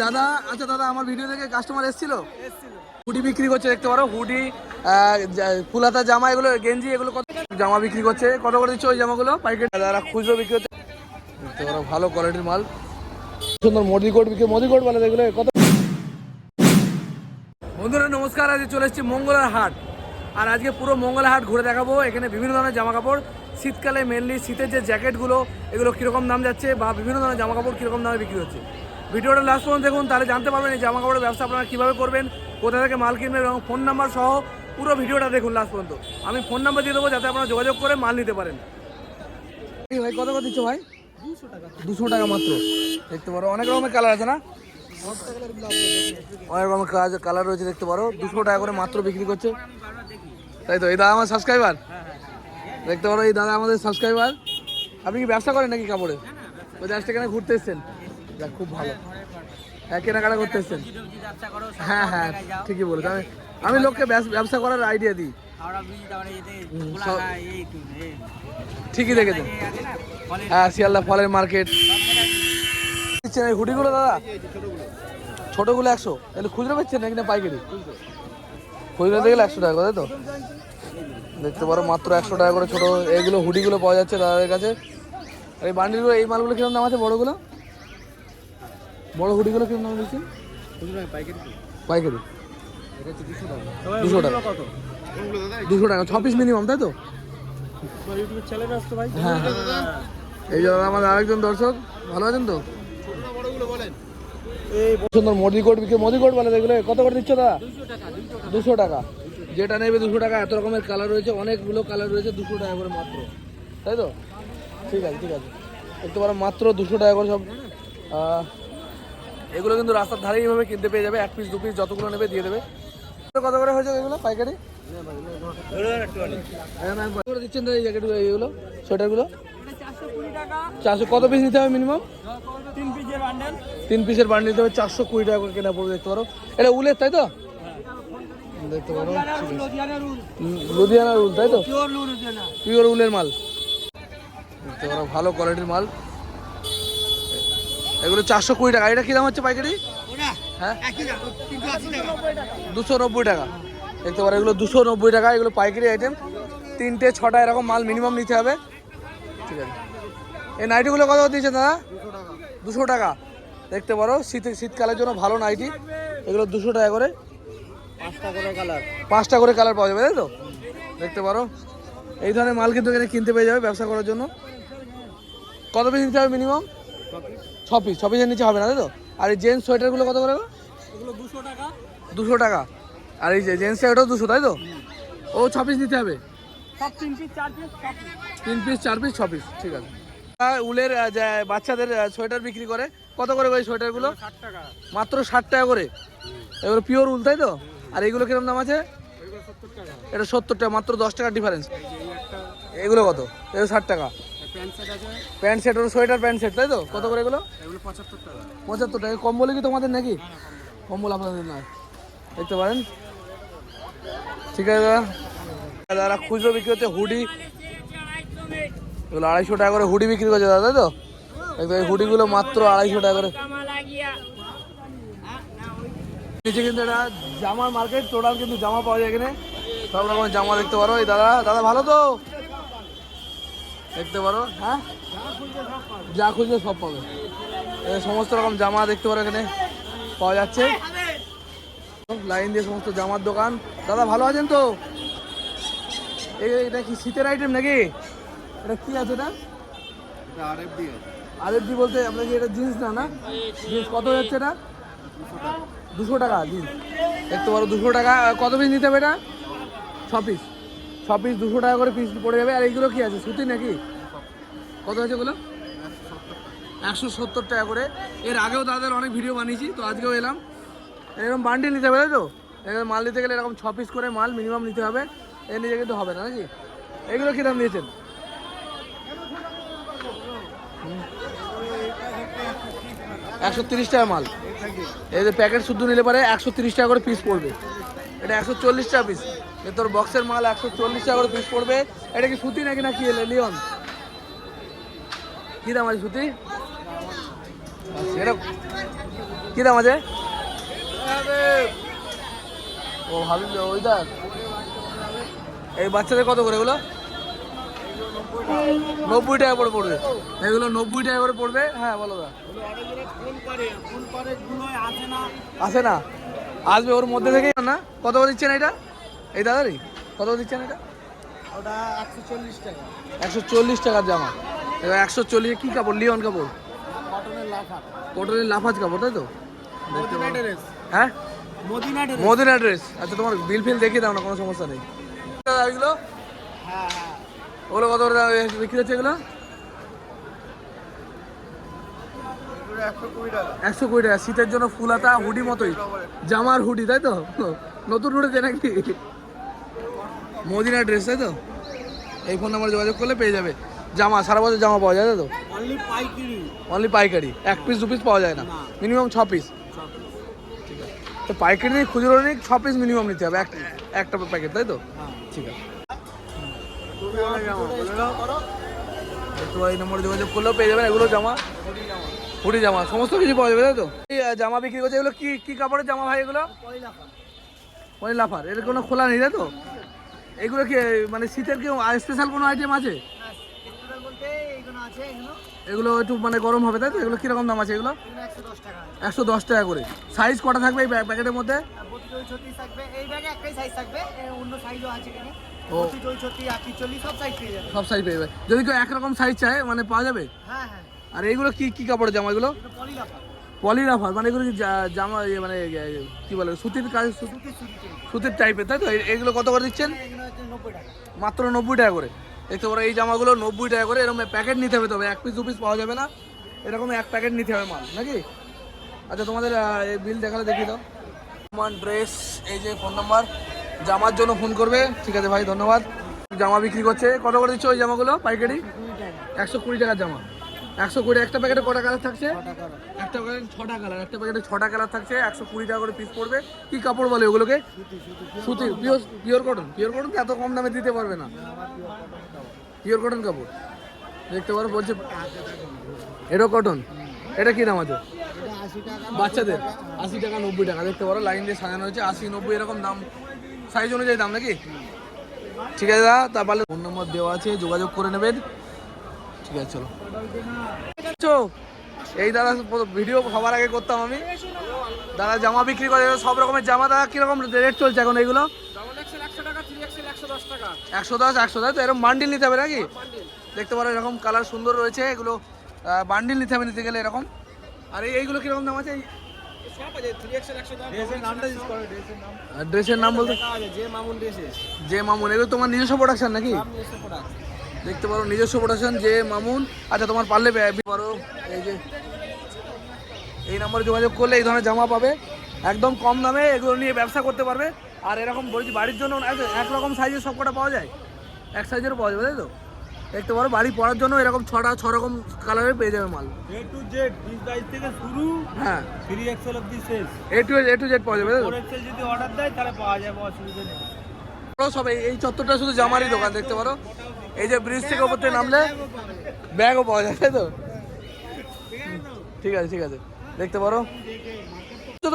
দাদা আচ্ছা দাদা আমার ভিডিও দেখে কাস্টমার এসেছিল হুডি বিক্রি করছে দেখতে পারো হুডি ফুলাতা জামা এগুলো গেঞ্জি এগুলো কত জামা বিক্রি করছে কত করে দিচ্ছে ওই জামাগুলো পাইকারি দাদা খুচরো বিক্রি হচ্ছে দেখতে পারো ভালো কোয়ালিটির মাল সুন্দর মোদি কোট বিক্রি মোদি কোট বলে এগুলো কত বন্ধুরা নমস্কার আজকে চলে এসেছি মঙ্গলার হাট আর আজকে পুরো মঙ্গলার হাট ঘুরে দেখাবো এখানে বিভিন্ন ধরনের জামা কাপড় শীতকালে মেনলি শীতের যে জ্যাকেটগুলো এগুলো কীরকম দাম যাচ্ছে বা বিভিন্ন ধরনের জামা কাপড় কীরকম দামে বিক্রি হচ্ছে ভিডিওটা লাস্ট পর্যন্ত দেখুন তাহলে জানতে পারবেন এই জামা কাপড়ের ব্যবসা আপনারা কীভাবে করবেন কোথা থেকে মাল কিনবেন এবং ফোন নাম্বার সহ পুরো ভিডিওটা দেখুন লাস্ট পর্যন্ত আমি ফোন নাম্বার দিয়ে দেবো যাতে আপনারা যোগাযোগ করে মাল নিতে পারেন ভাই কত কত দিচ্ছ ভাই 200 টাকা মাত্র দেখতে পারো অনেক রকমের কালার আছে না অনেক রকমের কালার রয়েছে দেখতে পারো 200 টাকা করে মাত্র বিক্রি করছে তাই তো এই দাদা আমার সাবস্ক্রাইবার দেখতে পারো এই দাদা আমাদের সাবস্ক্রাইবার আপনি কি ব্যবসা করেন নাকি কাপড়ে ওই জাস্ট এখানে ঘুরতে এসছেন যাক খুব ভালো হ্যাঁ কেনাকাটা করতে এসছেন হ্যাঁ হ্যাঁ ঠিকই বলেছ আমি লোককে ব্যবসা করার আইডিয়া দিই ঠিকই দেখেছেন হ্যাঁ শিয়ালদা ফলের মার্কেট দিচ্ছেন এই হুডিগুলো দাদা ছোটোগুলো 100 তাহলে খুচরো বেচছেন নাকি না পাইকারি খুচরো দিয়ে গেলে 100 টাকা করে তো দেখতে পারো মাত্র 100 টাকা করে ছোটো এইগুলো হুডিগুলো পাওয়া যাচ্ছে দাদাদের কাছে আর এই বান্ডিলগুলো এই মালগুলো কিরকম দাম আছে বড়োগুলো বড়ো হুডিগুলো কিরকম দাম দিচ্ছেন পাইকারি 200 টাকা 200 টাকা 6 পিস মিনিমাম তাই তো হ্যাঁ এই জন্য আমাদের আরেকজন দর্শক ভালো আছেন তো এই সুন্দর মোদি কোট বিক্রি মোদি কোট বলে এগুলো কত করে দিচ্ছ দাদা 200 টাকা যেটা নেবে 200 টাকা এত রকমের কালার রয়েছে অনেকগুলো কালার রয়েছে 200 টাকা করে মাত্র তাই তো ঠিক আছে দেখতে পারো মাত্র 200 টাকা করে সব এগুলো কিন্তু রাস্তার ধারেই এইভাবে কিনতে পেয়ে যাবে 1 পিস 2 পিস যতগুলো নেবে দিয়ে দেবে কত করে হয়েছে এগুলো পাইকারি দিচ্ছেন তো এই জ্যাকেটগুলো এইগুলো সোয়েটারগুলো 400 কত পিস নিতে হবে মিনিমাম 3 পিসের বান্ডেল নিতে হবে 420 টাকা করে কেনা পড়বে দেখতে পারো এটা উলের তাই তো দেখতে পারো লুধিয়ানা উল তাই তো পিওর উলের মাল দেখতে পারো ভালো কোয়ালিটির মাল এগুলো 420 টাকা এটা কি দাম হচ্ছে পাইকারি হ্যাঁ 290 টাকা দেখতে পারো এগুলো 290 টাকা এগুলো পাইকারি আইটেম 3টে 6টা এরকম মাল মিনিমাম নিতে হবে ঠিক আছে এই নাইটিগুলো কত দিয়েছে দাদা 200 টাকা দেখতে পারো শীতকালের জন্য ভালো নাইটি এগুলো 200 টাকা করে 5টা করে কালার পাওয়া যাবে তাই তো দেখতে পারো এই ধরনের মাল কিন্তু এখানে কিনতে পেয়ে যাবে ব্যবসা করার জন্য কত পিস নিতে হবে মিনিমাম 6 পিসের নিচে হবে না তাই তো আর এই জেন্টস সোয়েটারগুলো কত করে এগুলো 200 টাকা আর এই যে জেন্টস সোয়েটারও 200 তাই তো ও 6 পিস নিতে হবে 3 পিস 4 পিস 6 পিস ঠিক আছে উলের বাচ্চাদের সোয়েটার বিক্রি করে কত করে ওই সোয়েটারগুলো 60 টাকা মাত্র 60 টাকা করে এগুলো পিওর উল তাই তো আর এইগুলো কিরকম দাম আছে এটা 70 টাকা মাত্র 10 টাকা ডিফারেন্স এগুলো কত এগুলো 60 টাকা প্যান্ট সেট ওর সোয়েটার প্যান্ট সেট তাই তো কত করে এগুলো 75 টাকা কম্বল কি তোমাদের নাকি কম্বল আপনাদের নয় দেখতে পারেন ঠিক আছে দাদা খুচরো বিক্রি হচ্ছে হুডি এগুলো 250 টাকা করে হুডি বিক্রি করছে দাদা তাই তো একদম এই হুডিগুলো মাত্র 250 টাকা করে নিচে কিন্তু এটা জামার মার্কেট টোটাল কিন্তু জামা পাওয়া যায় এখানে সব রকমের জামা দেখতে পারো এই দাদা ভালো তো দেখতে পারো হ্যাঁ যা খুঁজবে সব পাবে সমস্ত রকম জামা দেখতে পারো এখানে পাওয়া যাচ্ছে লাইন দিয়ে সমস্ত জামার দোকান দাদা ভালো আছেন তো এটা কি শীতের আইটেম নাকি এটা কি আছে এটা আরএফডি বলতে আপনার কি এটা জিন্স না জিন্স কত যাচ্ছে এটা 200 টাকা জিন্স দেখতে পারো 200 টাকা কত পিস নিতে হবে এটা 6 পিস 200 টাকা করে পিস পড়ে যাবে আর এইগুলো কি আছে সুতি নাকি কত আছে এগুলো 170 টাকা করে এর আগেও দাদাদের অনেক ভিডিও বানিয়েছি তো আজকেও এলাম এরকম বান্ডিল নিতে হবে তাই তো এখানে মাল নিতে গেলে এরকম 6 পিস করে মাল মিনিমাম নিতে হবে এর নিচে কিন্তু হবে না নাকি এগুলো কী দাম দিয়েছেন 130 টাকা মাল এই যে প্যাকেট শুদ্ধ নিলে পারে 130 টাকা করে পিস পড়বে এটা 140 টাকা পিস তোর বক্সের মাল 140 টাকা করে পিস পড়বে এটা কি সুতি নাকি না কি লিওন কী দাম আছে সুতি এটা কি কি দাম আছে? ও ভাবি ওইটা এই বাচ্চাদের কত করে এগুলো? 90 টাকা করে পড়বে এগুলো, 90 টাকা করে পড়বে। হ্যাঁ বলো দা। আসে না, আসবে ওর মধ্যে থেকেই না। কত করে দিচ্ছেন এটা? এই দাদারই কত দিচ্ছেন এটা? ওটা 140 টাকা। 140 টাকার জামা। এবার 140 কি কাপড়? লিওন কাপড়, কটনের লাফার। কটনের লাফাজ কাপড়, তাই তো? Medina dress. হ্যাঁ মদিনা ড্রেস। Medina dress. আচ্ছা তোমার বিল ফিল দেখিয়ে দাও না, কোনো সমস্যা নেই। এগুলো হ্যাঁ হ্যাঁ, ওগুলো কত করে বিক্রি হচ্ছে এগুলো? 120 টাকা। শীতের জন্য ফুল হাতা হুডি মতোই, জামার হুডি, তাই তো? নতুন উঠেছে নাকি? মদিনা ড্রেস, তাই তো? এই ফোন নাম্বারে যোগাযোগ করলে পেয়ে যাবে জামা, সারা বছর জামা পাওয়া যায়, তাই তো? অনলি পাইকারি। অনলি পাইকারি, 1 পিস 2 পিস পাওয়া যায় না, মিনিমাম 6 পিস। ঠিক আছে, তো পাইকারি নেই, খুচরো নেই, 6 পিস মিনিমাম নিতে হবে একটা প্যাকেট, তাই তো? ঠিক আছে, তো এই নম্বরে যোগাযোগ করলেও পেয়ে যাবেন এগুলো জামা, হুডি জামা, সমস্ত কিছু পাওয়া যাবে, তাই তো? এই জামা বিক্রি করছে, এগুলো কি কাপড়ের জামা ভাই এগুলো? পলিলাফার। এর কোনো খোলা নেই, তাই তো? এগুলো কি মানে শীতের কি স্পেশাল কোনো আইটেম আছে? এগুলো একটু মানে গরম হবে, তাই তো? এগুলো কিরকম দাম আছে এগুলো? 110 টাকা করে। সাইজ কটা থাকবে এই প্যাকেটের মধ্যে? সব সাইজ পেয়ে যাবে। যদি কেউ একরকম সাইজ চায় মানে পাওয়া যাবে? আর এইগুলো কি কাপড়ের জামা এগুলো? পলিরাফার। মানে এগুলো কি জামা মানে কি বলে, সুতির কাজ, সুতির টাইপের, তাই তো? এগুলো কত করে দিচ্ছেন? মাত্র 90 টাকা করে। দেখতে পারো এই জামাগুলো 90 টাকা করে। এরকম প্যাকেট নিতে হবে, তবে 1 পিস 2 পিস পাওয়া যাবে না, এরকম 1 প্যাকেট নিতে হবে মাল, নাকি? আচ্ছা তোমাদের বিল দেখালে দেখিয়ে দাও। আমার ড্রেস, এই যে ফোন নাম্বার, জামার জন্য ফোন করবে। ঠিক আছে ভাই, ধন্যবাদ। জামা বিক্রি করছে, কত করে দিচ্ছ ওই জামাগুলো পাইকারি? 120 টাকার জামা। 120। একটা প্যাকেটে কটা কালার থাকছে? একটা প্যাকেটে 6টা কালার। একটা প্যাকেটে 6টা কালার থাকছে, 120 টাকা করে পিস পড়বে। কি কাপড় বলে ওগুলোকে? সুতি, পিওর কটন। পিওর কটন এত কম দামে দিতে পারবে না, পিওর কটন কাপড়। দেখতে পারো, বলছে এটাও কটন। এটা কি দাম আছে? বাচ্চাদের 80 টাকা 90 টাকা। দেখতে পারো লাইন দিয়ে সাজানো হয়েছে, 80 90 এরকম দাম, সাইজ অনুযায়ী দাম, নাকি? ঠিক আছে দাদা, তারপরে ফোন নম্বর দেওয়া আছে, যোগাযোগ করে নেবেন। ঠিক আছে, চলো। এই দাদা ভিডিও সবার আগে করতাম আমি। দাদা জামা বিক্রি করে, সব রকমের জামা। দাদা কিরকম রেট চলছে এখন এগুলো? 110 100, তাই তো? এরকম বান্ডিল নিতে হবে নাকি? দেখতে পারো এরকম কালার সুন্দর রয়েছে, এগুলো বান্ডিল নিতে হবে নিতে গেলে এরকম। আর এইগুলো কিরকম দাম আছে? ড্রেসের নাম বলতে যে মামুন। এগুলো তোমার নিজস্ব প্রোডাকশন নাকি? দেখতে পারো নিজস্ব প্রোডাকশন, যে মামুন। আচ্ছা তোমার পারলে পারো, এই যে এই নম্বরে যোগাযোগ করলে এই ধরনের জামা পাবে একদম কম দামে, এগুলো নিয়ে ব্যবসা করতে পারবে। আর এরকম বলছি বাড়ির জন্য একরকম সাইজের সব কটা পাওয়া যায়, এক সাইজেরও পাওয়া যাবে, তাই তো? দেখতে পারো বাড়ি পরার জন্য এরকম 6 রকম কালারের পেয়ে যাবে মাল। A to Z 20 থেকে শুরু, হ্যাঁ 3XL অবধি শেষ। A to Z পাওয়া যাবে, তাই তো? 4XL যদি অর্ডার দেয় তাহলে পাওয়া যাবে, অসুবিধা নেই। সব এই চত্বরটা শুধু জামারই দোকান। দেখতে পারো এই যে ব্রিজ থেকে উপর থেকে নামলে ব্যাগও পাওয়া যায়, তাই তো? ঠিক আছে, ঠিক আছে। দেখতে পারো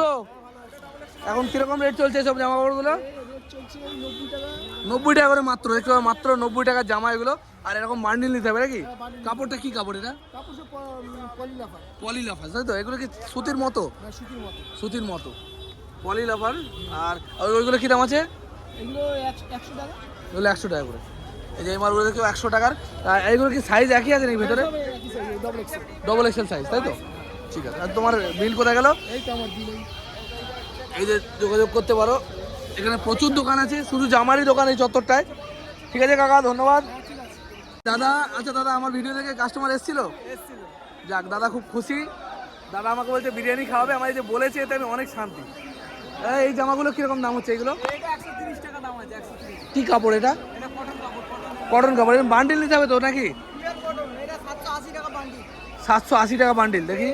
তো এখন কিরকম রেট চলছে সব জামা কাপড়গুলো? 90 টাকা করে মাত্র। দেখতে পারো মাত্র 90 টাকার জামা এগুলো। আর এরকম বান্ডিল নিতে হবে, নাকি? কাপড়টা কি কাপড় এটা? পলিলাফার, তাই তো? এগুলো কি সুতির মতো? সুতির মতো পলিলাফার। আর ওইগুলো কি দাম আছে? এগুলো 100 টাকা। এগুলো 100 টাকা করে। এই যে এই মালগুলো দেখো 100 টাকার। এইগুলো কি সাইজ একই আছে নাকি ভেতরে? ডবল এক্সেল সাইজ, তাই তো? ঠিক আছে। আর তোমার বিল কোথায় গেল? এই যে যোগাযোগ করতে পারো, এখানে প্রচুর দোকান আছে, শুধু জামারই দোকান এই চত্বরটায়। ঠিক আছে কাকা, ধন্যবাদ। দাদা, আচ্ছা দাদা আমার ভিডিও থেকে কাস্টমার এসেছিল? যাক, দাদা খুব খুশি। দাদা আমাকে বলছে বিরিয়ানি খাওয়াবে, আমার এই যে বলেছে এতে আমি অনেক শান্তি। এই জামাগুলো কিরকম দাম হচ্ছে এগুলো? 130 টাকা দাম আছে। 130। কি কাপড় এটা? কটন কাপড়। বান্ডিল নিতে হবে তো নাকি? 780 টাকা বান্ডিল। দেখি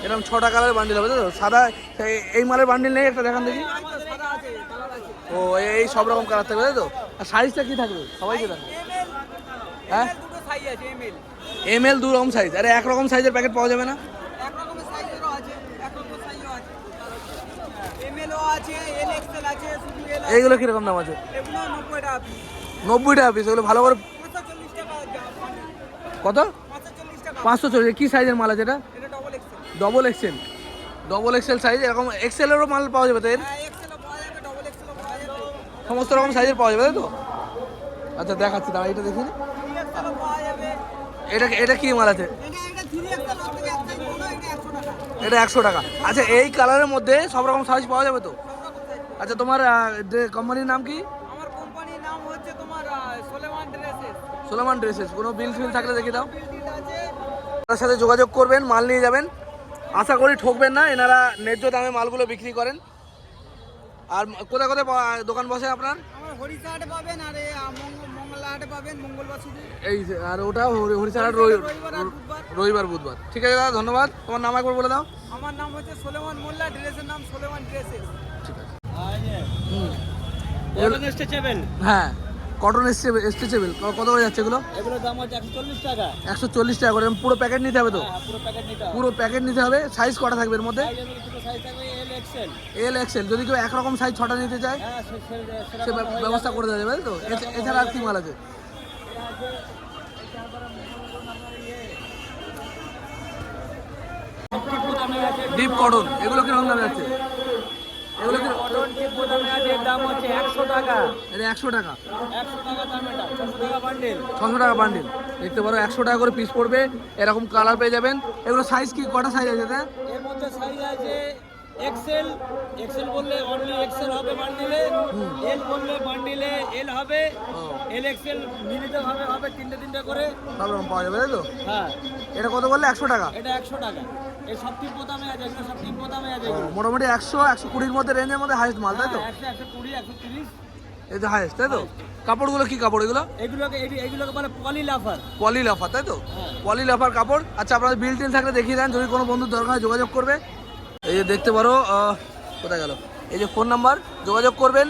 এরকম 6টা কালারের বান্ডিল হবে, তো? সাদা এই মালের বান্ডিল নেই? একটা দেখান দেখি। ও এই সব রকম কালার থাকবে, তাই তো? আর সাইজটা কি থাকবে সবাইকে দেখো? হ্যাঁ ML 2 রকম সাইজ। আরে একরকম সাইজের প্যাকেট পাওয়া যাবে না? আছে, এল এক্সেল আছে, শুধু এল আছে। এইগুলো কীরকম দাম আছে? এগুলো 90 টাকা পিস। 90 টাকা পিস। এগুলো ভালো করে 540 টাকা কত? 540 টাকা। 540। কী সাইজের মাল আছে এটা? এটা double XL. Double XL. Double XL size, এরকম এক্সেলেরও মাল পাওয়া যাবে তো এর? হ্যাঁ, এক্সেলও পাওয়া যাবে, ডবল এক্সেলও পাওয়া যাবে। সমস্ত রকম সাইজের পাওয়া যাবে তাই তো? আচ্ছা দেখাচ্ছি, দাঁড়া এটা দেখি। 3 এক্সেলও পাওয়া যাবে। এটা কি মাল আছে? এটা 3 এক্সেল আছে, এক সাইজ বড়, এটা 100 টাকা। এটা 100 টাকা। আচ্ছা এই কালারের মধ্যে সব রকম সাইজ পাওয়া যাবে তো? সব রকম সাইজ। আচ্ছা তোমার কোম্পানির নাম কি? আমার কোম্পানির নাম হচ্ছে তোমার সোলেমান ড্রেসেস। Solomon dresses. কোনো বিল ফিল থাকলে দেখে দাও। বিল্ডিং আছে। তার সাথে যোগাযোগ করবেন, মাল নিয়ে যাবেন। আশা করি ঠকবেন না, এনারা ন্যায্য দামে মালগুলো বিক্রি করেন। আর কোথায় কোথায় দোকান বসে আপনার? আমার হরিষা হাটে পাবেন, আর মঙ্গলা হাটে পাবেন, মঙ্গলবার শুধু। এই যে, আর ওটা হরিচার রবিবার আর বুধবার। রবিবার বুধবার। ঠিক আছে দাদা, ধন্যবাদ। তোমার নাম একবার বলে দাও। আমার নাম হচ্ছে সোলেমান মোল্লা, ড্রেসের নাম সোলেমান ড্রেসেস। ঠিক আছে। হুম। স্ট্রেচেবল। হ্যাঁ, কটন স্ট্রেচেবল কত করে যাচ্ছে এগুলো? এগুলোর দাম হচ্ছে 140 টাকা। 140 টাকা করে। পুরো প্যাকেট নিতে হবে তো? হ্যাঁ, পুরো প্যাকেট নিতে হবে। পুরো প্যাকেট নিতে হবে। সাইজ কটা থাকবে এর মধ্যে? দুটো সাইজ থাকবে, এল এক্সেল। L XL. যদি কেউ একরকম সাইজ 6টা নিতে চায় হ্যাঁ, সে ব্যবস্থা করে দেওয়া যাবে তাই তো? এছাড়া আর কি মাল আছে? ডিপ কটন, এগুলো কিরকম দামে যাচ্ছে? এগুলো কি কটন টিপু দামে আছে, এর দাম হচ্ছে 100 টাকা। এটা 100 টাকা। 100 টাকা দাম, এটা 600 টাকা বান্ডেল। 600 টাকা বান্ডিল। দেখতে পারো 100 টাকা করে পিস পড়বে। এরকম কালার পেয়ে যাবেন। এগুলো সাইজ কি, কটা সাইজ আছে এটা? এর মধ্যে সাইজ আছে এক্সেল। এক্সেল বললে অনলি এক্সেল হবে বান্ডিলে, এল বললে বান্ডিলে এল হবে, এল এক্সেল মিলিত ভাবে হবে, তিনটে করে। সব রকম পাওয়া যাবে তাই তো? হ্যাঁ, এটা কত বললে? 100 টাকা। এটা 100 টাকা। এই সব তিন দামে আছে, এগুলো সব তিন দামে আছে এগুলো। মোটামুটি 100 120-র মধ্যে রেঞ্জের মধ্যে হাইস্ট মাল তাই তো? 100, 120, 130। এই যে হাইস্ট তাই তো? কাপড়গুলো কি কাপড় এগুলো? এগুলোকে বলে পলি লাফার। পলি লাফার তাই তো? হ্যাঁ। পলি লাফার কাপড়। আচ্ছা আপনাদের বিল টিল থাকলে দেখিয়ে দেন, যদি কোনো বন্ধুর দরকার হয় যোগাযোগ করবে। এই যে দেখতে পারো, কোথায় গেল, এই যে ফোন নাম্বার, যোগাযোগ করবেন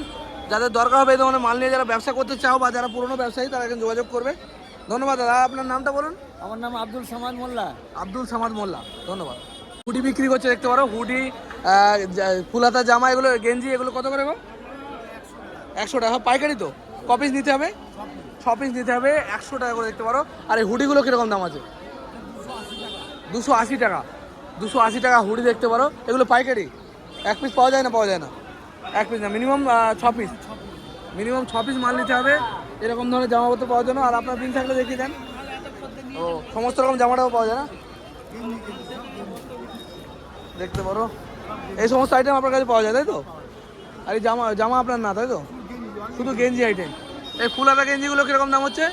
যাদের দরকার হবে এই ধরনের মাল নিয়ে। যারা ব্যবসা করতে চাও বা যারা পুরনো ব্যবসায়ী তারা এখন যোগাযোগ করবে। ধন্যবাদ দাদা। আপনার নামটা বলুন। আমার নাম আব্দুল সামাদ মোল্লা। আব্দুল সামাদ মোল্লা, ধন্যবাদ। হুডি বিক্রি করছে দেখতে পারো। হুডি, ফুলাতা জামা, এগুলো গেঞ্জি, এগুলো কত করে গো? 100 টাকা। পাইকারি তো? ক পিস নিতে হবে? 6 পিস নিতে হবে। 100 টাকা করে দেখতে পারো। আর এই হুডিগুলো কীরকম দাম আছে? 280 টাকা। 280 টাকা হুডি দেখতে পারো। এগুলো পাইকারি। 1 পিস পাওয়া যায় না? পাওয়া যায় না। 1 পিস না, মিনিমাম 6 পিস। মিনিমাম 6 পিস মাল নিতে হবে এরকম ধরনের জামাপত্র পাওয়ার জন্য। আর আপনার বিল থাকলে দেখিয়ে দেন। ও, সমস্ত রকম জামাটাও পাওয়া যায় না? দেখতে পারো এই সমস্ত আইটেম আপনার কাছে পাওয়া যায় তাই তো? আর এই জামা জামা আপনার না তাই তো? শুধু গেঞ্জি আইটেম। এই ফুলাতা গেঞ্জিগুলো কীরকম দাম হচ্ছে?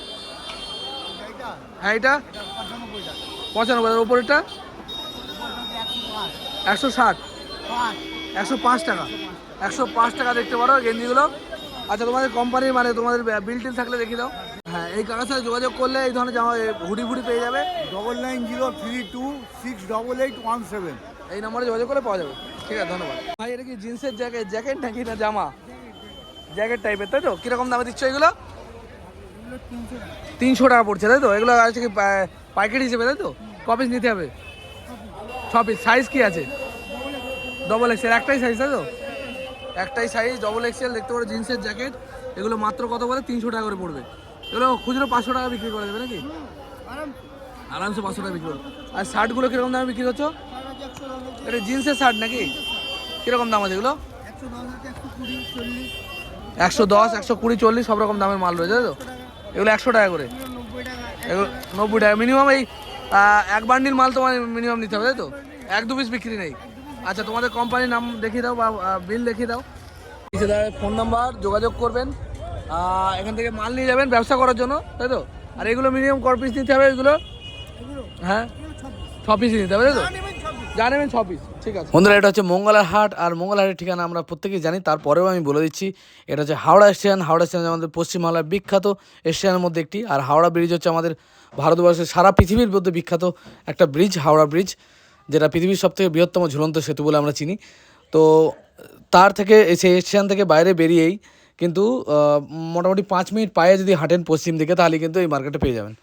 হ্যাঁ, এটা 95। ওপরেরটা 160। 105 টাকা। 105 টাকা দেখতে পারো গেঞ্জিগুলো। আচ্ছা তোমাদের কোম্পানির মানে তোমাদের বিল টিল থাকলে দেখিয়ে দাও। হ্যাঁ, এই কাকার সাথে যোগাযোগ করলে এই ধরনের জামা হুডি পেয়ে যাবে। 9903288817। এই নম্বরে যোগাযোগ করে পাওয়া যাবে। ঠিক আছে, ধন্যবাদ ভাই। এটা কি জিন্সের জ্যাকেট নাকি না জামা? জ্যাকেট টাইপের তাই তো? কীরকম দামে দিচ্ছ এগুলো? 300 টাকা পড়ছে তাই তো? এগুলো আছে কি পাইকারি হিসেবে তাই তো? ক পিস নিতে হবে? 6 পিস। সাইজ কি আছে? Double XL. একটাই সাইজ তাই তো? একটাই সাইজ, ডবল এক্সেল দেখতে পারো। জিন্সের জ্যাকেট এগুলো মাত্র কত বলে? 300 টাকা করে পড়বে। এগুলো খুচরো 500 টাকা বিক্রি করা যাবে নাকি? আরামসে 500 টাকা বিক্রি করবে। আর শার্টগুলো কীরকম দামে বিক্রি করছো? এটা জিন্সের শার্ট নাকি? কীরকম দাম আছে এগুলো? 110, 120, 40 সব রকম দামের মাল রয়েছে তাই তো? এগুলো 100 টাকা করে। এগুলো 90 টাকা মিনিমাম। এই 1 বান্ডিল মাল তোমার মিনিমাম নিতে হবে তাই তো? 1-2 পিস বিক্রি নেই। আচ্ছা তোমাদের কোম্পানির নাম দেখিয়ে দাও বা বিল দেখিয়ে দাও। ফোন নাম্বার, যোগাযোগ করবেন। এখান থেকে মাল নিয়ে যাবেন ব্যবসা করার জন্য তাই তো? আর এগুলো মিনিমাম ক পিস নিতে হবে এগুলো? হ্যাঁ, 6 পিস নিতে হবে তাই তো? জানেন 6 পিস। ঠিক আছে বন্ধুরা, এটা হচ্ছে মঙ্গলার হাট। আর মঙ্গলার হাটের ঠিকানা আমরা প্রত্যেকেই জানি, তারপরেও আমি বলে দিচ্ছি। এটা হচ্ছে হাওড়া স্টেশন। হাওড়া স্টেশন আমাদের পশ্চিমবাংলার বিখ্যাত স্টেশনের মধ্যে একটি। আর হাওড়া ব্রিজ হচ্ছে আমাদের ভারতবর্ষের, সারা পৃথিবীর মধ্যে বিখ্যাত একটা ব্রিজ, হাওড়া ব্রিজ, যেটা পৃথিবীর সবথেকে বৃহত্তম ঝুলন্ত সেতু বলে আমরা চিনি। তো তার থেকে সেই স্টেশন থেকে বাইরে বেরিয়েই কিন্তু মোটামুটি 5 মিনিট পায়ে যদি হাঁটেন পশ্চিম দিকে, তাহলে কিন্তু এই মার্কেটে পেয়ে যাবেন।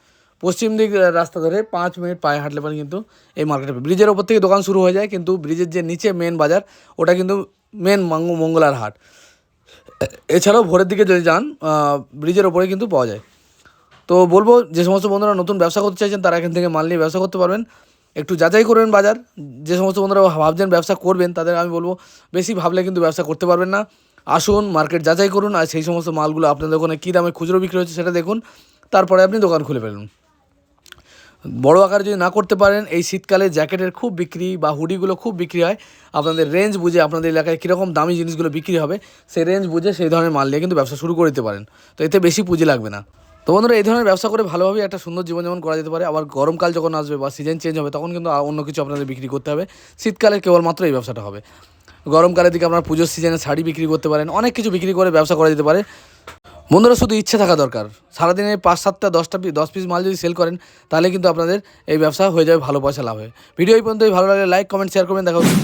পশ্চিম দিক রাস্তা ধরে 5 মিনিট পায়ে হাঁটলে পরে কিন্তু এই মার্কেটে, ব্রিজের ওপর থেকে দোকান শুরু হয়ে যায়, কিন্তু ব্রিজের যে নিচে মেন বাজার ওটা কিন্তু মেন মঙ্গলার হাট। এছাড়াও ভোরের দিকে যদি যান ব্রিজের ওপরে কিন্তু পাওয়া যায়। তো বলবো যে সমস্ত বন্ধুরা নতুন ব্যবসা করতে চাইছেন তারা এখান থেকে মাল নিয়ে ব্যবসা করতে পারবেন। একটু যাচাই করবেন বাজার। যে সমস্ত বন্ধুরা ভাবছেন ব্যবসা করবেন তাদের আমি বলবো বেশি ভাবলে কিন্তু ব্যবসা করতে পারবেন না। আসুন মার্কেট যাচাই করুন, আর সেই সমস্ত মালগুলো আপনাদের ওখানে কী দামে খুচরো বিক্রি হচ্ছে সেটা দেখুন, তারপরে আপনি দোকান খুলে ফেলুন। বড় আকারে যদি না করতে পারেন, এই শীতকালে জ্যাকেটের খুব বিক্রি বা হুডিগুলো খুব বিক্রি হয়। আপনাদের রেঞ্জ বুঝে আপনাদের এলাকায় কীরকম দামি জিনিসগুলো বিক্রি হবে সেই রেঞ্জ বুঝে সেই ধরনের মাল নিয়ে কিন্তু ব্যবসা শুরু করে দিতে পারেন। তো এতে বেশি পুঁজি লাগবে না। তো বন্ধুরা এই ধরনের ব্যবসা করে ভালোভাবে একটা সুন্দর জীবনযাপন করা যেতে পারে। আবার গরমকাল যখন আসবে বা সিজন চেঞ্জ হবে তখন কিন্তু অন্য কিছু আপনাদের বিক্রি করতে হবে। শীতকালে কেবলমাত্র এই ব্যবসাটা হবে। গরমকালের দিকে আপনারা পুজোর সিজনে শাড়ি বিক্রি করতে পারেন, অনেক কিছু বিক্রি করে ব্যবসা করা যেতে পারে। বন্ধুরা শুধু ইচ্ছে থাকা দরকার। সারাদিনে 5-7টা 10 পিস মাল যদি সেল করেন তাহলে কিন্তু আপনাদের এই ব্যবসা হয়ে যাবে, ভালো পয়সা লাভ হয়। ভিডিও এই পর্যন্তই, ভালো লাগলে লাইক কমেন্ট শেয়ার করবেন। দেখা হচ্ছে